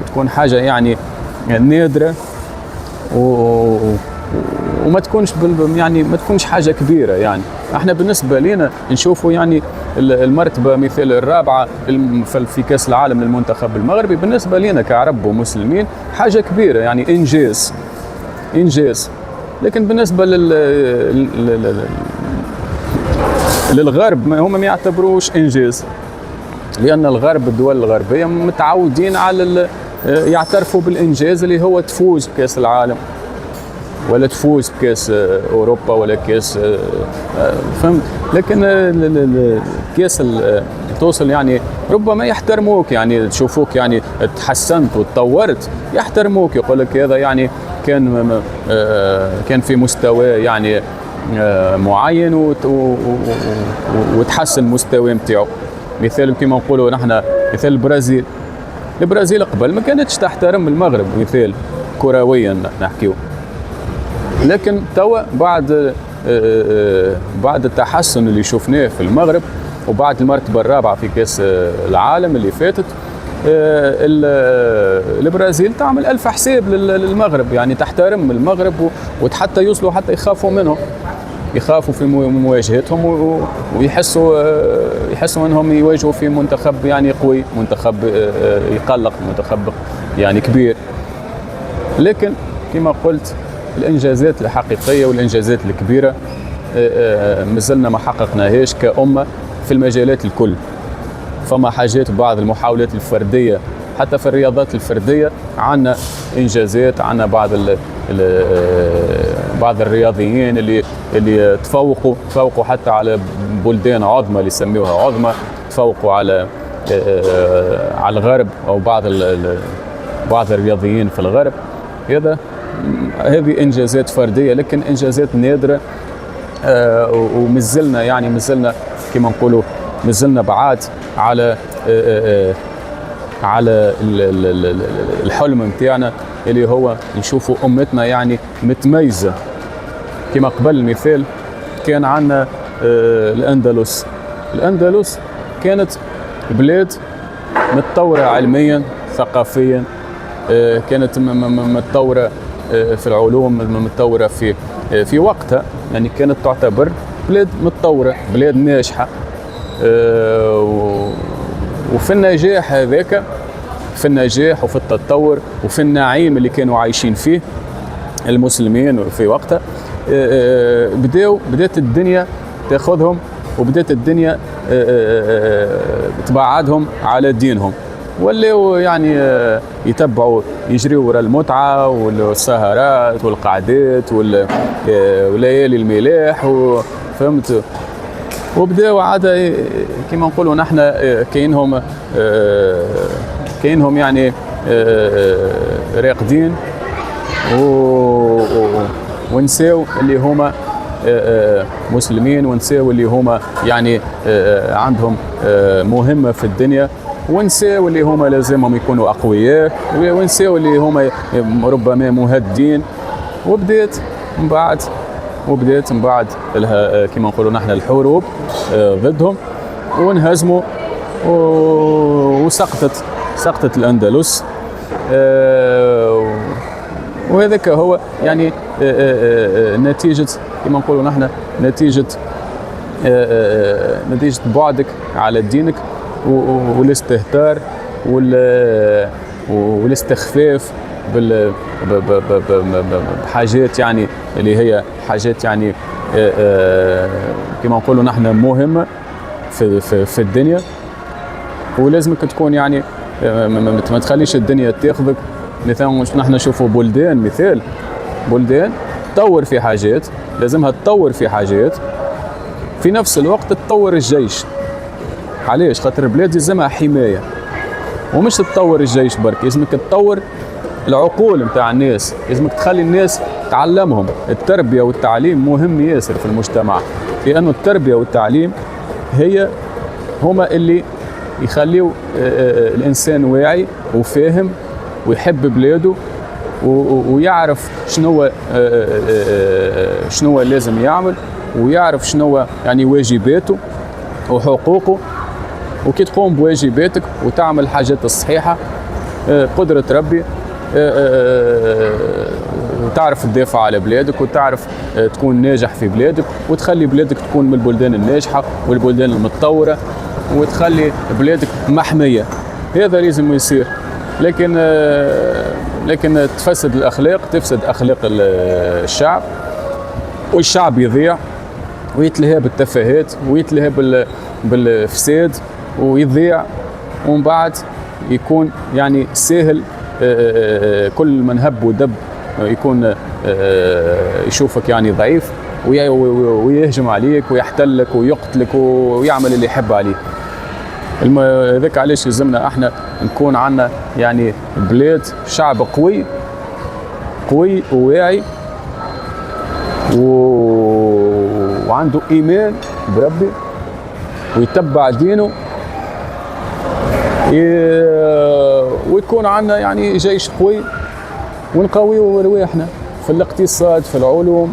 تكون حاجة يعني نادرة، وما تكونش يعني ما تكونش حاجة كبيرة. يعني احنا بالنسبة لنا نشوفوا يعني المرتبة مثل الرابعة في كأس العالم للمنتخب المغربي، بالنسبة لنا كعرب ومسلمين حاجة كبيرة يعني إنجاز. لكن بالنسبة للغرب هم ما يعتبروش إنجاز، لأن الغرب الدول الغربية متعودين على يعترفوا بالإنجاز اللي هو تفوز بكأس العالم، ولا تفوز بكأس أوروبا، ولا كأس فهمت. لكن كأس توصل يعني ربما يحترموك، يعني تشوفوك يعني تحسنت وتطورت يحترموك، يقول لك هذا يعني كان في مستوى يعني معين وتحسن مستوى متاعو. مثال كما نقولوا نحن مثال البرازيل قبل ما كانتش تحترم المغرب مثال كرويا نحكيو، لكن توا بعد التحسن اللي شفناه في المغرب وبعد المرتبة الرابعة في كأس العالم اللي فاتت، البرازيل تعمل ألف حساب للمغرب، يعني تحترم المغرب وحتى يوصلوا حتى يخافوا في مواجهتهم، ويحسوا انهم يواجهوا في منتخب يعني قوي، منتخب يقلق، منتخب يعني كبير. لكن كما قلت الانجازات الحقيقيه والانجازات الكبيره مازلنا ما حققناهاش كأمة في المجالات الكل. فما حاجات بعض المحاولات الفرديه حتى في الرياضات الفرديه عندنا انجازات، عندنا بعض الرياضيين اللي تفوقوا حتى على بلدان عظمى اللي يسميوها عظمى، تفوقوا على الغرب او بعض الرياضيين في الغرب. هذه انجازات فرديه، لكن انجازات نادره. ومازلنا كما نقولوا مازلنا بعاد على الحلم نتاعنا اللي هو نشوفوا امتنا يعني متميزه. كما قبل المثال كان عندنا الأندلس كانت بلاد متطورة علميا ثقافيا، كانت متطورة في العلوم، متطورة في وقتها، يعني كانت تعتبر بلاد متطورة، بلاد ناجحة. وفي النجاح هذاك، في النجاح وفي التطور وفي النعيم اللي كانوا عايشين فيه المسلمين في وقتها، بدأت الدنيا تاخذهم، وبدأت الدنيا تبعدهم على دينهم، ولاو يعني يتبعوا يجريوا وراء المتعة والسهرات والقعدات وليالي الملاح، فهمت. وبداوا عاد كما نقولوا نحن كاينهم يعني راقدين ونساو اللي هما مسلمين، ونساو اللي هما يعني عندهم مهمة في الدنيا، ونساو اللي هما لازمهم يكونوا أقوياء، ونساو اللي هما ربما مهدين. وبدأت من بعد كما نقولوا نحن الحروب ضدهم، وانهزموا وسقطت الأندلس. وهذاك هو يعني نتيجة كما نقولوا نحن نتيجة بعدك على دينك والاستهتار والاستخفاف بحاجات يعني اللي هي حاجات يعني كما نقولوا نحن مهمة في الدنيا. ولازمك تكون يعني ما تخليش الدنيا تاخذك. مثلا نحن نشوفوا بلدان تطور في حاجات، لازمها تطور في حاجات، في نفس الوقت تطور الجيش. علاش؟ خاطر البلاد لازمها حماية، ومش تطور الجيش برك، لازمك تطور العقول نتاع الناس، لازمك تخلي الناس تعلمهم. التربية والتعليم مهم ياسر في المجتمع، لأنه التربية والتعليم هما اللي يخليوا الإنسان واعي وفاهم ويحب بلاده ويعرف شنو لازم يعمل، ويعرف شنو يعني واجباته وحقوقه. وكي تقوم بواجباتك وتعمل الحاجات الصحيحة قدرة ربي تعرف تدافع على بلادك، وتعرف تكون ناجح في بلادك، وتخلي بلادك تكون من البلدان الناجحة والبلدان المتطورة، وتخلي بلادك محمية. هذا لازم يصير. لكن تفسد الأخلاق، تفسد أخلاق الشعب، والشعب يضيع ويتلهى بالتفاهات ويتلهى بالفساد ويضيع. ومن بعد يكون يعني سهل كل من هب ودب يكون يشوفك يعني ضعيف ويهجم عليك ويحتلك ويقتلك ويعمل اللي يحب عليه. هذاك علاش لازمنا احنا نكون عندنا يعني بلاد شعب قوي وواعي وعنده ايمان بربي ويتبع دينه، ويكون عندنا يعني جيش قوي، ونقويو رواحنا في الاقتصاد، في العلوم،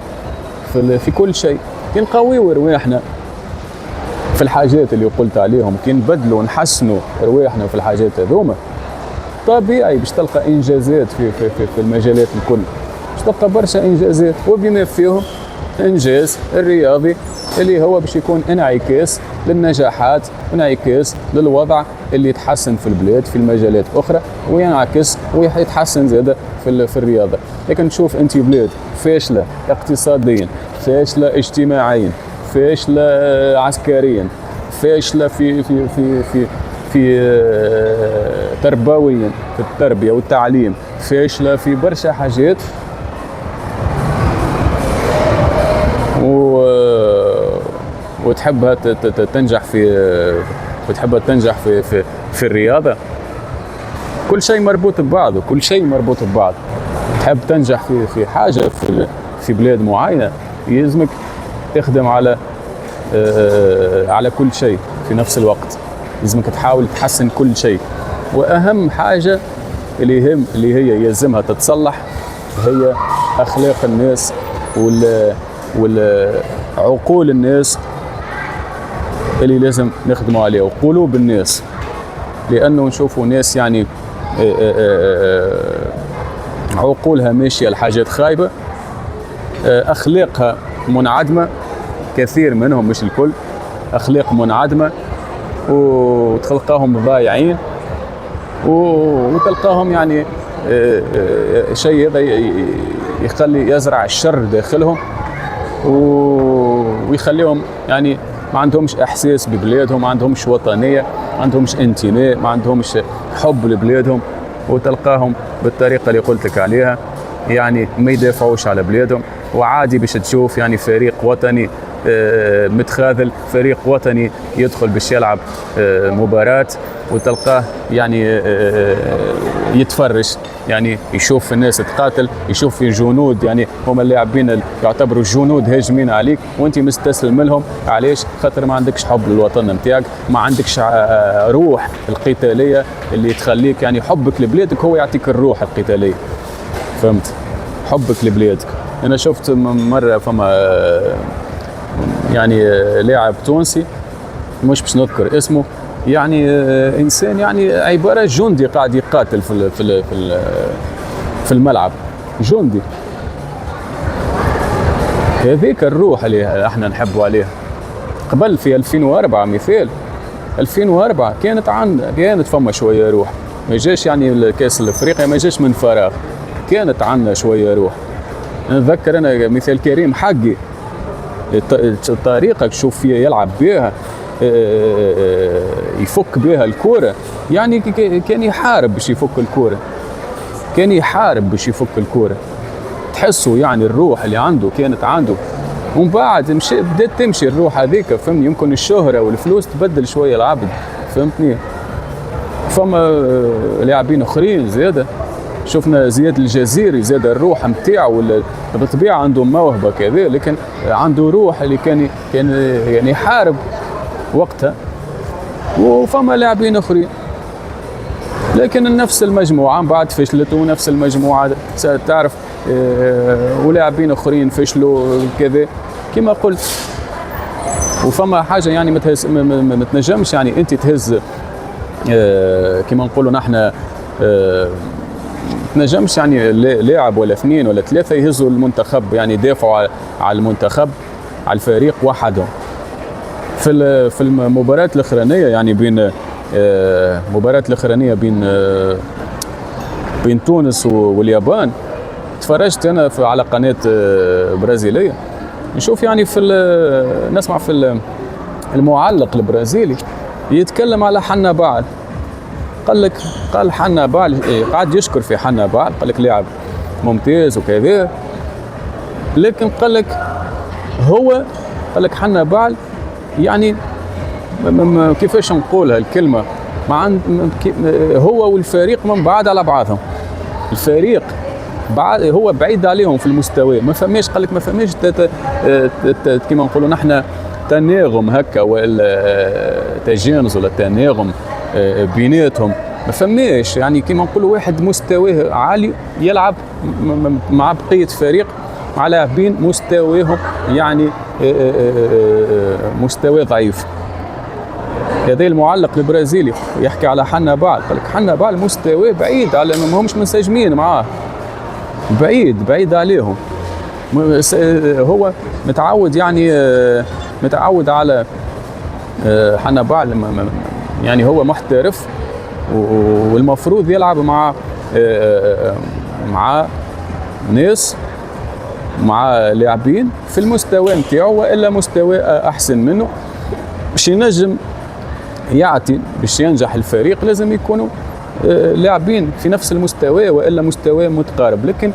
في كل شيء. كي نقويو رواحنا في الحاجات اللي قلت عليهم، كي نبدلوا ونحسنوا رواحنا في الحاجات هذوما، طبيعي باش تلقى انجازات في المجالات الكل، باش تلقى برشا انجازات، وبما فيهم انجاز الرياضي اللي هو باش يكون انعكاس للنجاحات، انعكاس للوضع اللي يتحسن في البلاد في المجالات اخرى، وينعكس ويتحسن زاده في الرياضه. لكن تشوف انت بلاد فاشله اقتصاديا، فاشله اجتماعيا، فاشله عسكريا، فاشله في تربويا في التربيه والتعليم، فاشله في برشا حاجات، وتحبها تنجح في الرياضه. كل شيء مربوط ببعضه، كل شيء مربوط ببعض. تحب تنجح في حاجه في بلاد معينه، يلزمك تخدم على كل شيء في نفس الوقت، لازمك تحاول تحسن كل شيء. واهم حاجه اللي هي يلزمها تتصلح هي اخلاق الناس والعقول الناس اللي لازم نخدموا عليها، وقلوب الناس. لانه نشوفوا ناس يعني عقولها ماشيه لحاجات خايبه، اخلاقها منعدمه، كثير منهم مش الكل، اخلاق منعدمه، وتلقاهم ضايعين، وتلقاهم يعني شيء هذا يخلي يزرع الشر داخلهم، ويخليهم يعني ما عندهمش احساس ببلادهم، ما عندهمش وطنيه، ما عندهمش انتماء، ما عندهمش حب لبلادهم. وتلقاهم بالطريقه اللي قلت لك عليها، يعني ما يدافعوش على بلادهم. وعادي باش تشوف يعني فريق وطني متخاذل، فريق وطني يدخل باش يلعب مباراة، وتلقاه يعني يتفرج، يعني يشوف الناس تقاتل، يشوف في جنود يعني هما اللاعبين يعتبروا جنود هاجمين عليك، وانت مستسلم لهم. علاش؟ خاطر ما عندكش حب للوطن نتاعك، ما عندكش روح القتالية اللي تخليك يعني حبك لبلادك هو يعطيك الروح القتالية. فهمت؟ حبك لبلادك. انا شفت مرة فما يعني لاعب تونسي مش باش نذكر اسمه، يعني انسان يعني عباره جندي قاعد يقاتل في الملعب، جندي. هذيك الروح اللي احنا نحبوا عليها. قبل في 2004 مثال، 2004 كانت فما شويه روح، ما جاش يعني الكاس الافريقيا ما جاش من فراغ، كانت عندنا شويه روح. نتذكر انا مثال كريم حقي، الطريقه تشوف فيها يلعب بها، يفك بها الكوره، يعني كان يحارب باش يفك الكوره، كان يحارب باش يفك الكوره. تحسوا يعني الروح اللي عنده كانت عنده. ومن بعد بدات تمشي الروح هذيك، فهمني، يمكن الشهره والفلوس تبدل شويه العبد، فهمتني. فما لاعبين اخرين زياده، شفنا زياد الجزيري، زاد الروح نتاعو بالطبيعه عنده موهبه كذا، لكن عنده روح اللي كان يعني يحارب وقتها. وفما لاعبين اخرين، لكن نفس المجموعه من بعد فشلت، ونفس المجموعه تعرف ولاعبين اخرين فشلوا كذا كما قلت. وفما حاجه يعني ما تنجمش يعني انت تهز كما نقولوا نحن تنجمش يعني لاعب ولا اثنين ولا ثلاثه يهزوا المنتخب، يعني يدافعوا على المنتخب على الفريق وحدهم. في المباراه الاخرانيه يعني بين مباراه الاخرانيه بين تونس واليابان، تفرجت انا على قناه برازيليه، نشوف يعني نسمع في المعلق البرازيلي يتكلم على حنابال. قال حنابال قاعد يشكر في حنابال، قال لك لاعب ممتاز وكذا، لكن قال لك حنابال يعني كيفاش نقولها الكلمه، هو والفريق من بعاد على بعضهم. الفريق هو بعيد عليهم في المستوى، ما فماش، قال لك ما فماش كما نقولوا نحن تناغم هكا ولا تجانس ولا تناغم بيناتهم، ما فماش. يعني كما نقولوا واحد مستواه عالي يلعب مع بقيه فريق مع لاعبين مستواهم يعني مستوى ضعيف. هذا المعلق البرازيلي يحكي على حنابال، قال لك حنابال مستواه بعيد، على ما همش منسجمين معاه، بعيد عليهم. هو متعود يعني متعود على حنابال، يعني هو محترف والمفروض يلعب مع ناس، مع لاعبين في المستوى نتاعو والا مستوى احسن منه، باش ينجم يعطي باش ينجح الفريق لازم يكونوا لاعبين في نفس المستوى والا مستوى متقارب. لكن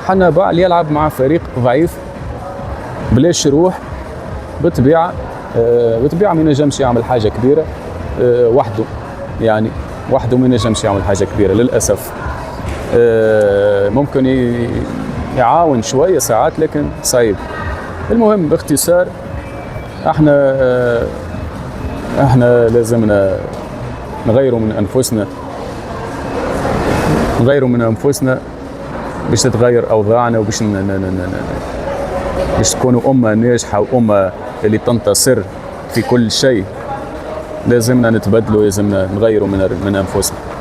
حنا اللي يلعب مع فريق ضعيف بلاش يروح بطبيعه ما ينجمش يعمل حاجه كبيره وحده، يعني وحده ما ينجمش يعمل حاجه كبيره للاسف. ممكن يعاون شويه ساعات لكن صعيب. المهم باختصار احنا لازمنا نغيروا من انفسنا باش تتغير اوضاعنا، وباش باش تكونوا امه ناجحه وامه اللي تنتصر في كل شيء. لازمنا نتبدلوا، لازمنا نغيروا من انفسنا.